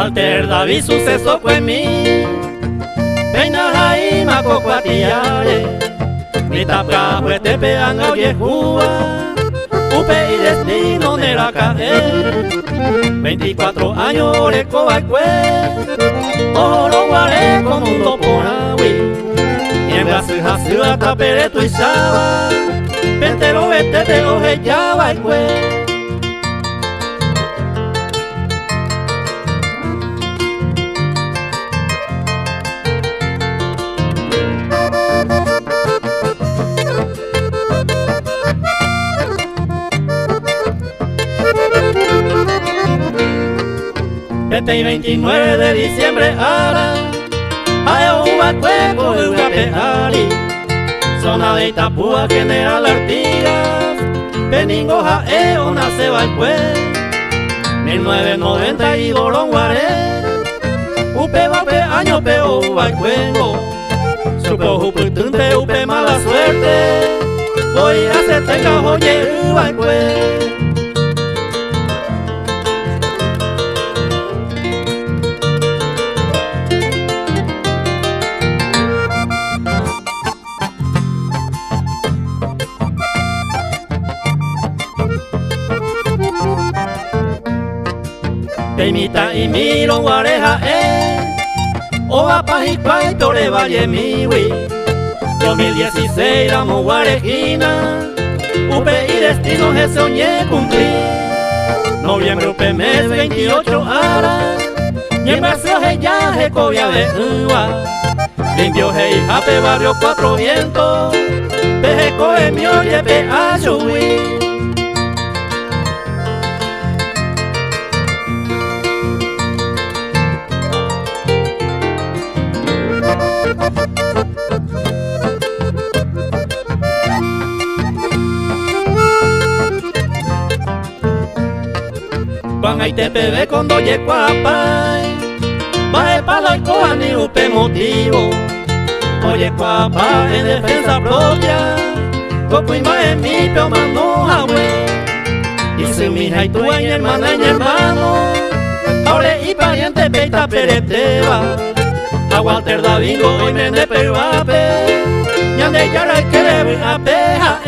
Walter David suceso fue mi Peina Jaima Cocuatiare Mitapka Huete Peanga Yehua Upe y destino de la caer 24 años Oreco Baikue Oro Guare con mundo por agui Niembra Sija Sija Tapere tu Ishaba Pentero Vete de Oje Ya Baikue 20 y 29 de diciembre ara Ayahuasca Cueco Eugapeari Zona de Itapúa General Artigas Peningo Jaeo nace Baikue 1990 y Dorón Guaré Upe Bape año peo Baicuengo Supo Jupe Tunte Upe mala suerte Voy a hacerte cajoye Baikue Peimita y miro guareja Oa Pajicua y Tore Valle Miwi 2016 ramo guarejina Upe y destino que soñé cumplir Noviembre upe mes 28 ara Niembracio he ya he cobia de ua Limpio he y jape barrio Cuatro Vientos Pejeco e mi oye pe ayuí Juan ahí te pebe con doye cuapay Baje palo y coja ni upe motivo Oye cuapa en defensa propia Coco y más en mi peo mano jabue Y si mi hija y tu en hermana y hermano Ahora y pariente peita pereteba A Walter Davingo hoy me de peruape Ñande yara y que le a peja